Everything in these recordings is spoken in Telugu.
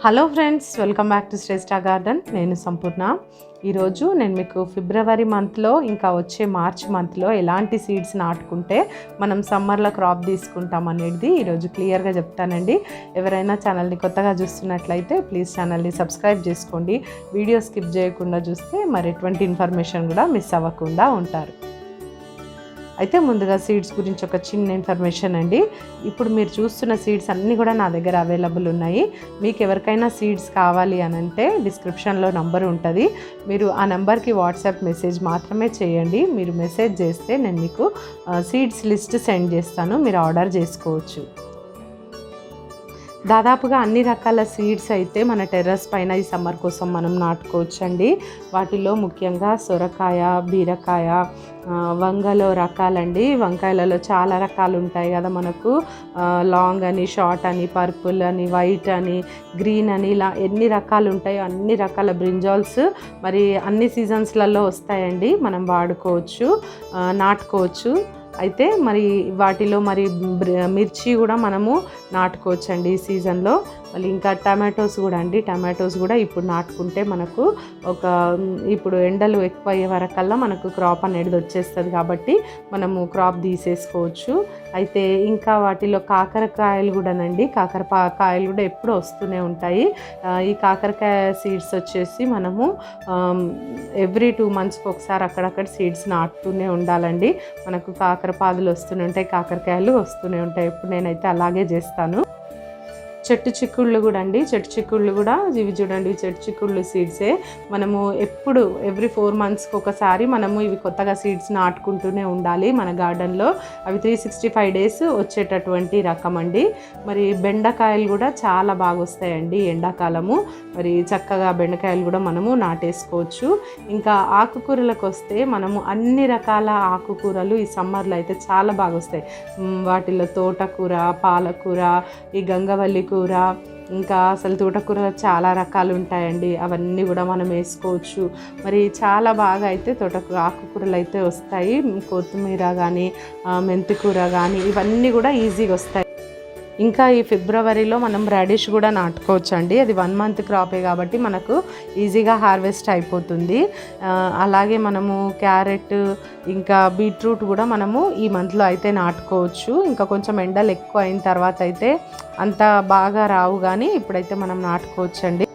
Hello friends, welcome back to Shreshta garden. నేను సంపూర్ణ. ఈరోజు నేను మీకు ఫిబ్రవరి మంత్లో ఇంకా వచ్చే మార్చ్ మంత్లో ఎలాంటి సీడ్స్ నాటుకుంటే మనం సమ్మర్లో క్రాప్ తీసుకుంటాం అనేది ఈరోజు క్లియర్గా చెప్తానండి. ఎవరైనా ఛానల్ని కొత్తగా చూస్తున్నట్లయితే ప్లీజ్ ఛానల్ని సబ్స్క్రైబ్ చేసుకోండి. వీడియో స్కిప్ చేయకుండా చూస్తే మరి ఎటువంటి ఇన్ఫర్మేషన్ కూడా మిస్ అవ్వకుండా ఉంటారు. అయితే ముందుగా సీడ్స్ గురించి ఒక చిన్న ఇన్ఫర్మేషన్ అండి. ఇప్పుడు మీరు చూస్తున్న సీడ్స్ అన్నీ కూడా నా దగ్గర అవైలబుల్ ఉన్నాయి. మీకు ఎవరికైనా సీడ్స్ కావాలి అని అంటే డిస్క్రిప్షన్లో నంబర్ ఉంటుంది. మీరు ఆ నెంబర్కి వాట్సాప్ మెసేజ్ మాత్రమే చేయండి. మీరు మెసేజ్ చేస్తే నేను మీకు సీడ్స్ లిస్ట్ సెండ్ చేస్తాను. మీరు ఆర్డర్ చేసుకోవచ్చు. దాదాపుగా అన్ని రకాల సీడ్స్ అయితే మన టెర్రస్ పైన ఈ సమ్మర్ కోసం మనం నాటుకోవచ్చండి. వాటిలో ముఖ్యంగా సొరకాయ, బీరకాయ, వంగలో రకాలండి. వంకాయలలో చాలా రకాలు ఉంటాయి కదా మనకు. లాంగ్ అని, షార్ట్ అని, పర్పుల్ అని, వైట్ అని, గ్రీన్ అని, ఇలా ఎన్ని రకాలు ఉంటాయో అన్ని రకాల బ్రింజాల్స్ మరి అన్ని సీజన్స్లలో వస్తాయండి. మనం వాడుకోవచ్చు, నాటుకోవచ్చు. అయితే మరి వాటిలో మరి మిర్చి కూడా మనము నాటుకోవచ్చండి ఈ సీజన్లో. మళ్ళీ ఇంకా టమాటోస్ కూడా అండి. టమాటోస్ కూడా ఇప్పుడు నాటుకుంటే మనకు ఇప్పుడు ఎండలు ఎక్కువ అయ్యే వరకల్లా మనకు క్రాప్ అనేది వచ్చేస్తుంది కాబట్టి మనము క్రాప్ తీసేసుకోవచ్చు. అయితే ఇంకా వాటిలో కాకరకాయలు కూడానండి. కాకరకాయలు కూడా ఎప్పుడు వస్తూనే ఉంటాయి. ఈ కాకరకాయ సీడ్స్ వచ్చేసి మనము ఎవ్రీ 2 monthsకి ఒకసారి అక్కడక్కడ సీడ్స్ నాటుతూనే ఉండాలండి. మనకు కాకరపాదులు వస్తూనే ఉంటాయి, కాకరకాయలు వస్తూనే ఉంటాయి. ఇప్పుడు నేనైతే అలాగే చేస్తాను. చెట్టు చిక్కుళ్ళు కూడా అండి. చెట్టు చిక్కుళ్ళు కూడా ఇవి చూడండి, చెట్టు చిక్కుళ్ళు సీడ్సే. మనము ఎప్పుడు ఎవ్రీ 4 monthsకి ఒకసారి మనము ఇవి కొత్తగా సీడ్స్ నాటుకుంటూనే ఉండాలి మన గార్డెన్లో. అవి 365 days వచ్చేటటువంటి రకం అండి. మరి బెండకాయలు కూడా చాలా బాగా వస్తాయండి ఎండాకాలము. మరి చక్కగా బెండకాయలు కూడా మనము నాటేసుకోవచ్చు. ఇంకా ఆకుకూరలకు వస్తే మనము అన్ని రకాల ఆకుకూరలు ఈ సమ్మర్లో అయితే చాలా బాగా వస్తాయి. వాటిలో తోటకూర, పాలకూర, ఈ గంగవల్లి కూర, ఇంకా అసలు తోటకూరలో చాలా రకాలు ఉంటాయండి. అవన్నీ కూడా మనం వేసుకోవచ్చు. మరి చాలా బాగా అయితే ఆకుకూరలు అయితే వస్తాయి. కొత్తిమీర కానీ, మెంతికూర కానీ, ఇవన్నీ కూడా ఈజీగా వస్తాయి. ఇంకా ఈ ఫిబ్రవరిలో మనం రాడిష్ కూడా నాటుకోవచ్చు అండి. అది 1 month క్రాపే కాబట్టి మనకు ఈజీగా హార్వెస్ట్ అయిపోతుంది. అలాగే మనము క్యారెట్, ఇంకా బీట్రూట్ కూడా మనము ఈ మంత్లో అయితే నాటుకోవచ్చు. ఇంకా కొంచెం ఎండలు ఎక్కువ అయిన తర్వాత అయితే అంత బాగా రావు, కానీ ఇప్పుడైతే మనం నాటుకోవచ్చండి.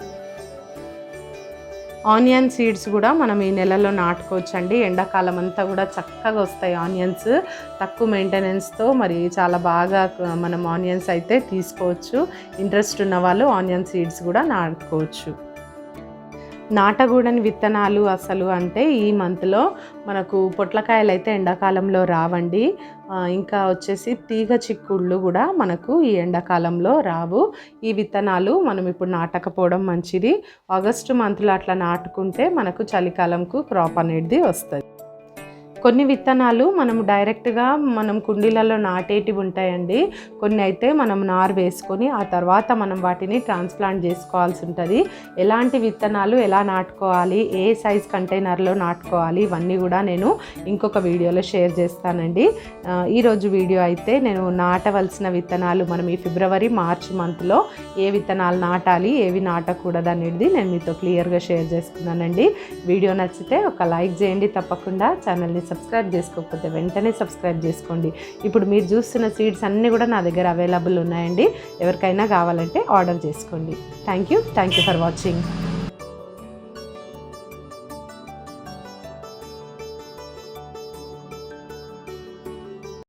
ఆనియన్ సీడ్స్ కూడా మనం ఈ నెలలో నాటుకోవచ్చండి. ఎండాకాలం అంతా కూడా చక్కగా వస్తాయి ఆనియన్స్. తక్కువ మెయింటెనెన్స్తో మరి చాలా బాగా మనం ఆనియన్స్ అయితే తీసుకోవచ్చు. ఇంట్రెస్ట్ ఉన్న వాళ్ళు ఆనియన్ సీడ్స్ కూడా నాటుకోవచ్చు. నాటకూడని విత్తనాలు అసలు అంటే ఈ మంత్లో మనకు పొట్లకాయలు అయితే ఎండాకాలంలో రావండి. ఇంకా వచ్చేసి తీగ చిక్కుళ్ళు కూడా మనకు ఈ ఎండాకాలంలో రావు. ఈ విత్తనాలు మనం ఇప్పుడు నాటకపోవడం మంచిది. ఆగస్టు మంత్లో అట్లా నాటుకుంటే మనకు చలికాలంకు క్రాప్ అనేది వస్తుంది. కొన్ని విత్తనాలు మనము డైరెక్ట్గా మనం కుండీలలో నాటేటివి ఉంటాయండి. కొన్ని అయితే మనం నారు వేసుకొని ఆ తర్వాత మనం వాటిని ట్రాన్స్ప్లాంట్ చేసుకోవాల్సి ఉంటుంది. ఎలాంటి విత్తనాలు ఎలా నాటుకోవాలి, ఏ సైజ్ కంటైనర్లో నాటుకోవాలి, ఇవన్నీ కూడా నేను ఇంకొక వీడియోలో షేర్ చేస్తానండి. ఈరోజు వీడియో అయితే నేను నాటవలసిన విత్తనాలు మనం ఈ ఫిబ్రవరి మార్చ్ మంత్లో ఏ విత్తనాలు నాటాలి, ఏవి నాటకూడదు అనేది నేను మీతో క్లియర్గా షేర్ చేసుకున్నానండి. వీడియో నచ్చితే ఒక లైక్ చేయండి. తప్పకుండా ఛానల్ని సబ్స్క్రైబ్ చేసుకోకపోతే వెంటనే సబ్స్క్రైబ్ చేసుకోండి. ఇప్పుడు మీరు చూస్తున్న సీడ్స్ అన్నీ కూడా నా దగ్గర అవైలబుల్ ఉన్నాయండి. ఎవరికైనా కావాలంటే ఆర్డర్ చేసుకోండి. Thank you for watching.